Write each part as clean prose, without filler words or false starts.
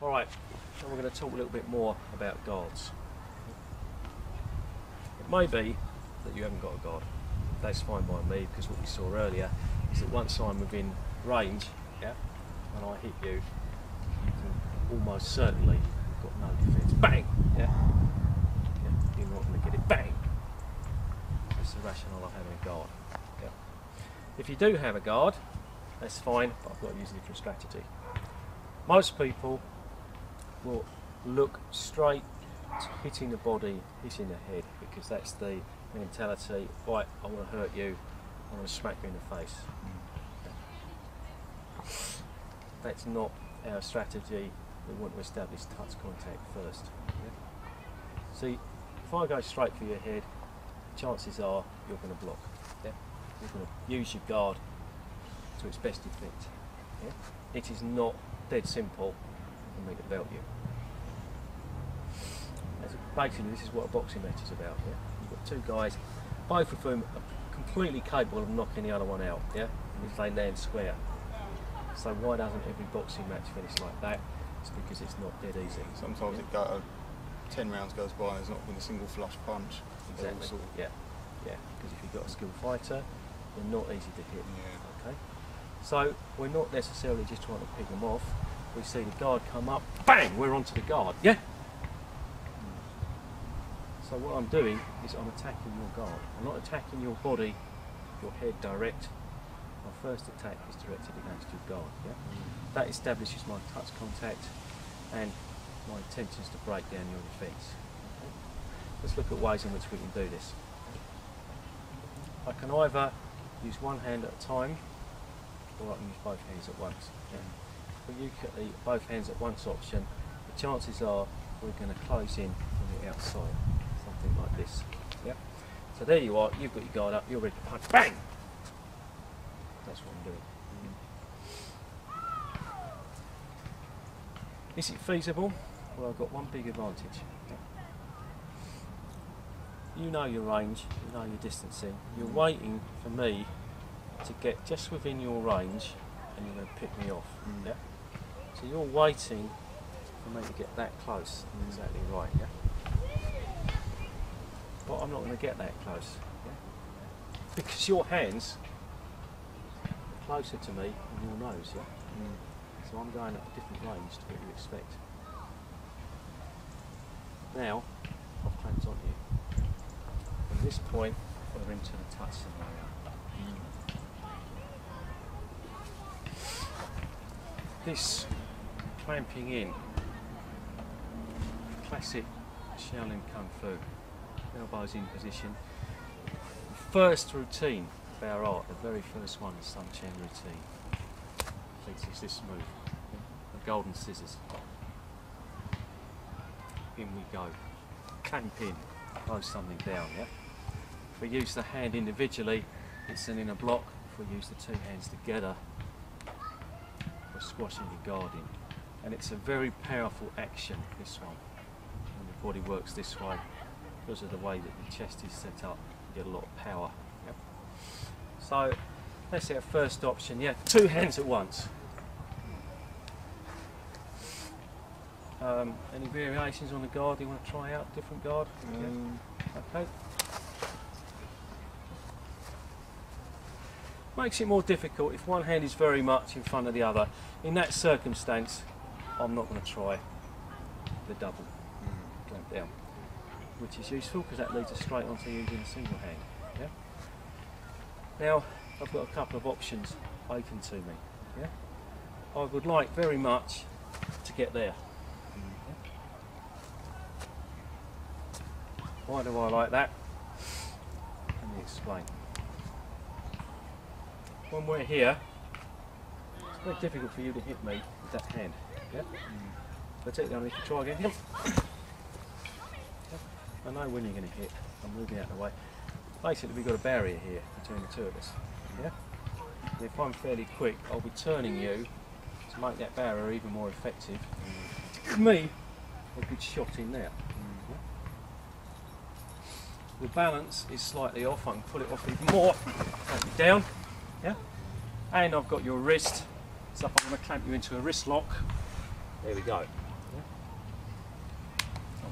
Alright, so we're going to talk a little bit more about guards. It may be that you haven't got a guard. That's fine by me, because what we saw earlier is that once I'm within range, yeah, and I hit you, you can almost certainly, you've got no defence. Bang! Yeah? Yeah, you're not going to get it. Bang! That's the rationale of having a guard. Yeah. If you do have a guard, that's fine, but I've got to use a different strategy. Most people will look straight to hitting the body, hitting the head, because that's the mentality. Right, I want to hurt you, I want to smack you in the face. That's not our strategy. We want to establish touch contact first. Yeah? See, if I go straight for your head, chances are you're going to block. Yeah? You're going to use your guard to its best effect. Yeah? It is not dead simple for me to belt you. Basically, this is what a boxing match is about. Yeah? You've got two guys, both of whom are completely capable of knocking the other one out. Yeah? If they land square. So why doesn't every boxing match finish like that? It's because it's not dead easy. Sometimes it goes 10 rounds goes by and there's not been a single flush punch. Exactly. Sort of yeah. Because if you've got a skilled fighter, they're not easy to hit. Yeah. Okay. So we're not necessarily just trying to pick them off. We see the guard come up, bang! We're onto the guard. Yeah. So what I'm doing is I'm attacking your guard. I'm not attacking your body, your head direct. My first attack is directed against your guard. Yeah? That establishes my touch contact and my intention is to break down your defence. Okay? Let's look at ways in which we can do this. I can either use one hand at a time or I can use both hands at once. Yeah? If we use the both hands at once option, the chances are we're going to close in from the outside. Something like this. Yeah? So there you are, you've got your guard up, you're ready to punch. Bang! That's what I'm doing. Is it feasible? Well, I've got one big advantage. You know your range, you know your distancing. You're waiting for me to get just within your range and you're going to pick me off. Yeah? So you're waiting for me to get that close. Exactly right. Yeah? But I'm not going to get that close. Yeah? Because your hands closer to me than your nose, yeah? So I'm going at a different range to what you expect. Now, I've clamped on you. From this point, we're into the touch scenario. This clamping in, classic Shaolin Kung Fu, elbows in position. The first routine of our art, the very first one, the Sun Chen routine. It's this move, the golden scissors. In we go. Clamp in, close something down, yeah? If we use the hand individually, it's an inner block. If we use the two hands together, we're squashing your guard in. And it's a very powerful action, this one. When the body works this way, because of the way that the chest is set up, you get a lot of power. Yep. So that's our first option, yeah, two hands at once. Any variations on the guard you want to try out? Different guard? Okay. Makes it more difficult if one hand is very much in front of the other. In that circumstance, I'm not going to try the double clamp down, which is useful because that leads us straight onto using a single hand. Yeah? Now, I've got a couple of options open to me. Yeah? I would like very much to get there. Why do I like that? Let me explain. When we're here, it's very difficult for you to hit me with that hand. Yeah? Particularly if you try again. I know when you're going to hit. I'm moving out of the way. Basically, we've got a barrier here between the two of us. Yeah? And if I'm fairly quick, I'll be turning you to make that barrier even more effective. To give me a good shot in there. The balance is slightly off. I can pull it off even more. Clamp it down. Yeah? And I've got your wrist. So if I'm going to clamp you into a wrist lock, there we go.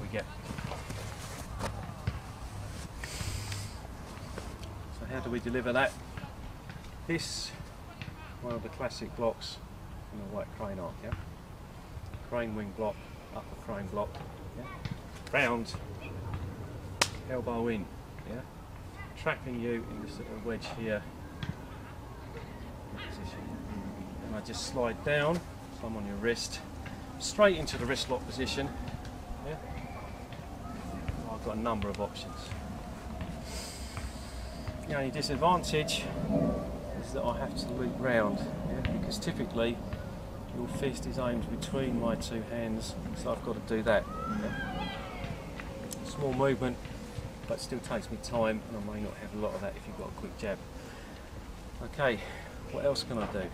we go. So how do we deliver that? This, one of the classic blocks in the white crane arc, yeah? Crane wing block, upper frame block, yeah? Round, elbow in, yeah? Trapping you in this little wedge here, position. And I just slide down, so I'm on your wrist, straight into the wrist lock position, yeah? I've got a number of options. The only disadvantage is that I have to loop round, yeah? Because typically your fist is aimed between my two hands, so I've got to do that. Yeah? Small movement, but still takes me time, and I may not have a lot of that if you've got a quick jab. Okay, what else can I do?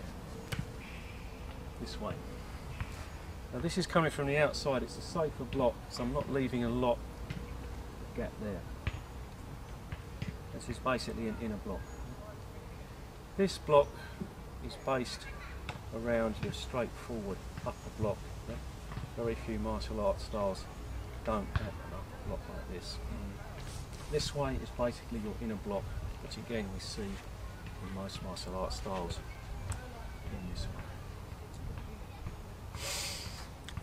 This way. Now this is coming from the outside, it's a safer block, so I'm not leaving a lot of gap there. This is basically an inner block. This block is based around your straightforward upper block. Yeah? Very few martial arts styles don't have an upper block like this. This way is basically your inner block, which again we see in most martial arts styles in this way.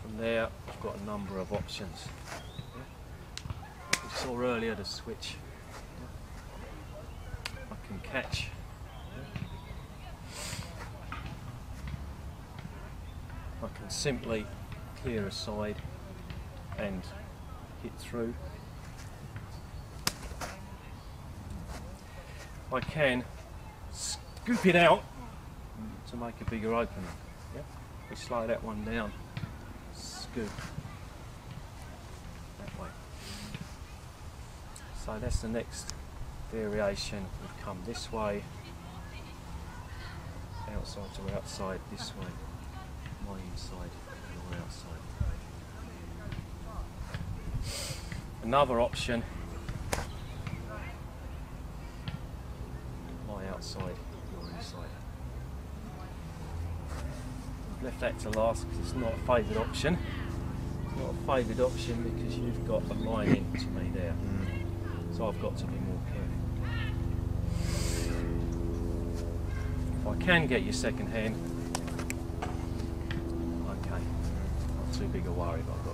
From there I've got a number of options. Yeah? We saw earlier the switch. Yeah? I can catch. I can simply clear aside and hit through. I can scoop it out to make a bigger opening. Yeah? We slow that one down, scoop that way. So that's the next variation. We've come this way, outside to outside, this way, my inside, your outside. Another option, my outside, your inside. I've left that to last because it's not a favoured option. It's not a favoured option because you've got a line in to me there. So I've got to be more careful. If I can get your second hand, okay, not too big a worry about that.